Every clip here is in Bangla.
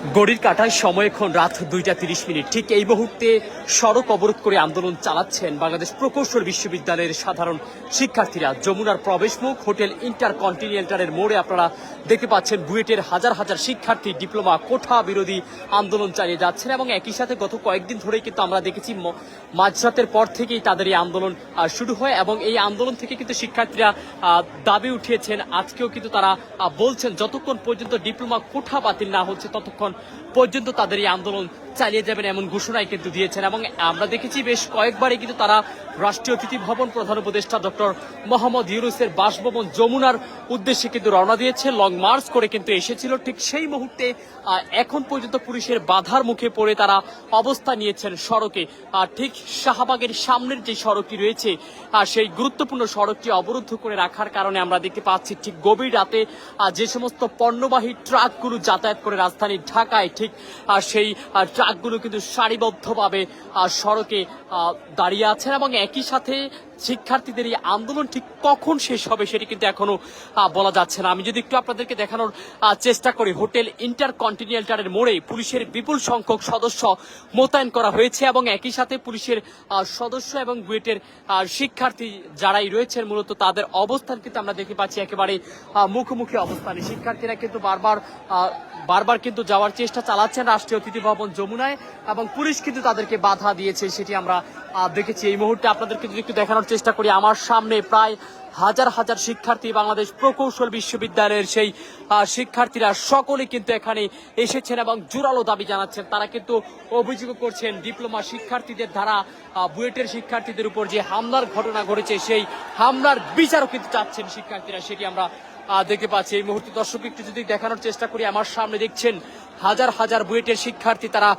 ঘড়ির কাঁটায় সময় এখন রাত 2:30। ঠিক এই মুহূর্তে সড়ক অবরোধ করে আন্দোলন চালাচ্ছেন বাংলাদেশ প্রকৌশল বিশ্ববিদ্যালয়ের সাধারণ শিক্ষার্থীরা। যমুনার প্রবেশমুখ হোটেল ইন্টারকন্টিনেন্টালের মোড়ে আপনারা দেখতে পাচ্ছেন বুয়েটের হাজার হাজার শিক্ষার্থী ডিপ্লোমা কোঠা বিরোধী আন্দোলন চালিয়ে যাচ্ছেন এবং একই সাথে গত কয়েকদিন ধরেই কিন্তু আমরা দেখেছি মাঝরাতের পর থেকেই তাদের এই আন্দোলন শুরু হয় এবং এই আন্দোলন থেকে কিন্তু শিক্ষার্থীরা দাবি উঠিয়েছেন। আজকেও কিন্তু তারা বলছেন যতক্ষণ পর্যন্ত ডিপ্লোমা কোঠা বাতিল না হচ্ছে ততক্ষণ পর্যন্ত তাদের এই আন্দোলন চালিয়ে যাবেন এমন ঘোষণাই কিন্তু দিয়েছেন। এবং আমরা দেখেছি বেশ কয়েকবারই কিন্তু তারা রাষ্ট্রীয় অতিথি ভবন প্রধান উপদেষ্টা ডক্টর মোহাম্মদ ইউনূসের বাসভবন যমুনার উদ্দেশ্যে কিন্তু রওনা দিয়েছে, লং মার্চ করে কিন্তু এসেছিল। ঠিক সেই মুহূর্তে এখন পর্যন্ত পুলিশের বাধার মুখে পড়ে তারা অবস্থান নিয়েছেন সড়কে। ঠিক শাহবাগের সামনের যে সড়কটি রয়েছে সেই গুরুত্বপূর্ণ সড়কটি অবরুদ্ধ করে রাখার কারণে আমরা দেখতে পাচ্ছি ঠিক গভীর রাতে যে সমস্ত পণ্যবাহী ট্রাকগুলো যাতায়াত করে রাজধানী ঢাকায় ঠিক সেই ট্রাকগুলো কিন্তু সারিবদ্ধভাবে সড়কে দাঁড়িয়ে আছেন এবং একই সাথে শিক্ষার্থীদের এই আন্দোলন ঠিক কখন শেষ হবে সেটি কিন্তু এখনো বলা যাচ্ছে না। আমি যদি একটু আপনাদেরকে দেখানোর চেষ্টা করি, হোটেল ইন্টারকন্টিনেন্টালের মোড়ে পুলিশের বিপুল সংখ্যক সদস্য মোতায়েন করা হয়েছে এবং একই সাথে পুলিশের সদস্য এবং বুয়েটের শিক্ষার্থী যারাই রয়েছেন মূলত তাদের অবস্থান কিন্তু আমরা দেখতে পাচ্ছি একেবারে মুখোমুখি অবস্থানে। শিক্ষার্থীরা কিন্তু বারবার কিন্তু যাওয়ার চেষ্টা চালাচ্ছেন রাষ্ট্রীয় অতিথি ভবন যমুনায় এবং পুলিশ কিন্তু তাদেরকে বাধা দিয়েছে, সেটি আমরা দেখেছি। এই মুহূর্তে আপনাদেরকে যদি একটু দেখানোর চেষ্টা করি, আমার সামনে প্রায় হাজার হাজার শিক্ষার্থী বাংলাদেশ প্রকৌশল বিশ্ববিদ্যালয়ের সেই শিক্ষার্থীরা সকলে কিন্তু এখানে এসেছেন এবং জোরালো দাবি জানাচ্ছেন। তারা কিন্তু অভিযোগ করছেন ডিপ্লোমা শিক্ষার্থীদের দ্বারা বুয়েটের শিক্ষার্থীদের উপর যে হামলার ঘটনা ঘটেছে সেই হামলার বিচারও কিন্তু চাচ্ছেন শিক্ষার্থীরা, সেটি আমরা দেখতে পাচ্ছি। এই মুহূর্তে দর্শক একটু যদি দেখানোর চেষ্টা করি, আমার সামনে দেখছেন হাজার হাজার বুয়েটের শিক্ষার্থী, তারা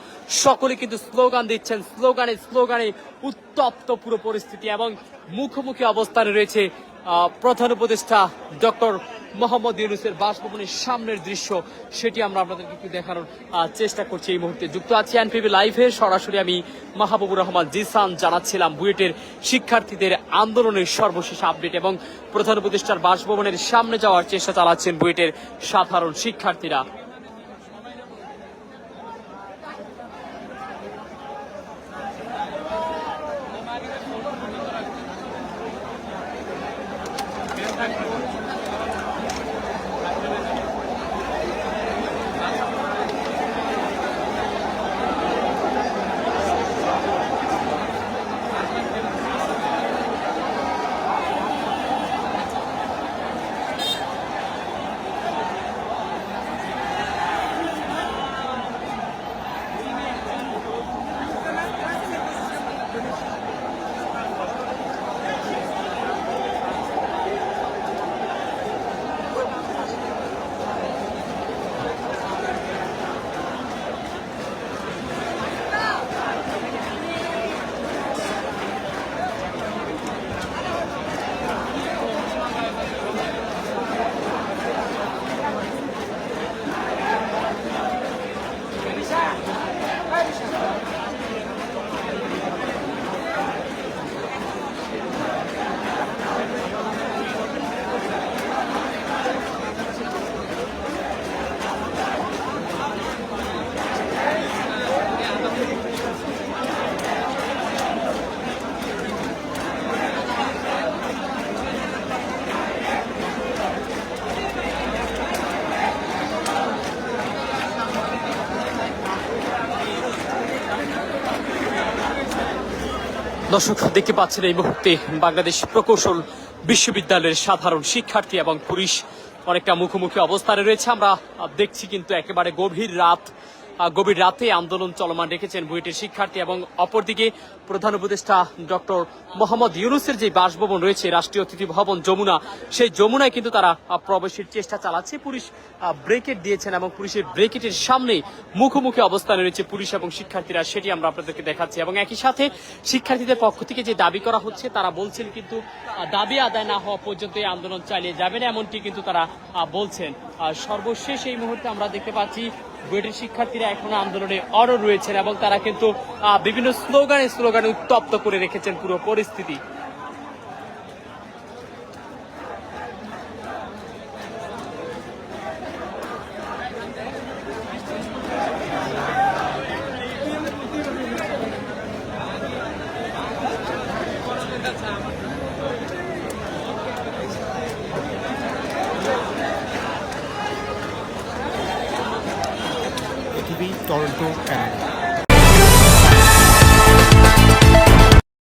সকলে কিন্তু স্লোগান দিচ্ছেন। স্লোগানে উত্তপ্ত পুরো পরিস্থিতি এবং মুখোমুখি অবস্থানে রয়েছে প্রধান উপদেষ্টা ডক্টর মোহাম্মদ ইউনূসের বাসভবনের সামনের দৃশ্য, সেটি আমরা আপনাদেরকে একটু দেখানোর চেষ্টা করছি। এই মুহূর্তে যুক্ত আছি এনপিবি লাইভে সরাসরি আমি মাহবুবুর রহমান জিসান, জানাচ্ছিলাম বুয়েটের শিক্ষার্থীদের আন্দোলনের সর্বশেষ আপডেট এবং প্রধান উপদেষ্টার বাসভবনের সামনে যাওয়ার চেষ্টা চালাচ্ছেন বুয়েটের সাধারণ শিক্ষার্থীরা। দর্শক দেখতে পাচ্ছেন এই মুহূর্তে বাংলাদেশ প্রকৌশল বিশ্ববিদ্যালয়ের সাধারণ শিক্ষার্থী এবং পুলিশ অনেকটা মুখোমুখি অবস্থানে রয়েছে। আমরা দেখছি কিন্তু একেবারে গভীর রাতে আন্দোলন চলমান রেখেছেন বুয়েটের শিক্ষার্থী এবং অপরদিকে প্রধান উপদেষ্টা ডক্টর মোহাম্মদ ইউনূসের যে বাসভবন রয়েছে রাষ্ট্রীয় অতিথি ভবন যমুনা, সেই যমুনায় কিন্তু তারা প্রবেশের চেষ্টা চালাচ্ছে। পুলিশ ব্রেকেট দিয়েছেন এবং পুলিশের ব্রেকেটের সামনে মুখোমুখি অবস্থানে রয়েছে পুলিশ এবং শিক্ষার্থীরা, সেটি আমরা আপনাদেরকে দেখাচ্ছি। এবং একই সাথে শিক্ষার্থীদের পক্ষ থেকে যে দাবি করা হচ্ছে, তারা বলছেন কিন্তু দাবি আদায় না হওয়া পর্যন্ত এই আন্দোলন চালিয়ে যাবেন, এমনটি কিন্তু তারা বলছেন। সর্বশেষ এই মুহূর্তে আমরা দেখতে পাচ্ছি বুয়েটের শিক্ষার্থীরা এখনো আন্দোলনে অড় রয়েছেন এবং তারা কিন্তু বিভিন্ন স্লোগানে উত্তপ্ত করে রেখেছেন পুরো পরিস্থিতি। TV, Toronto, Canada.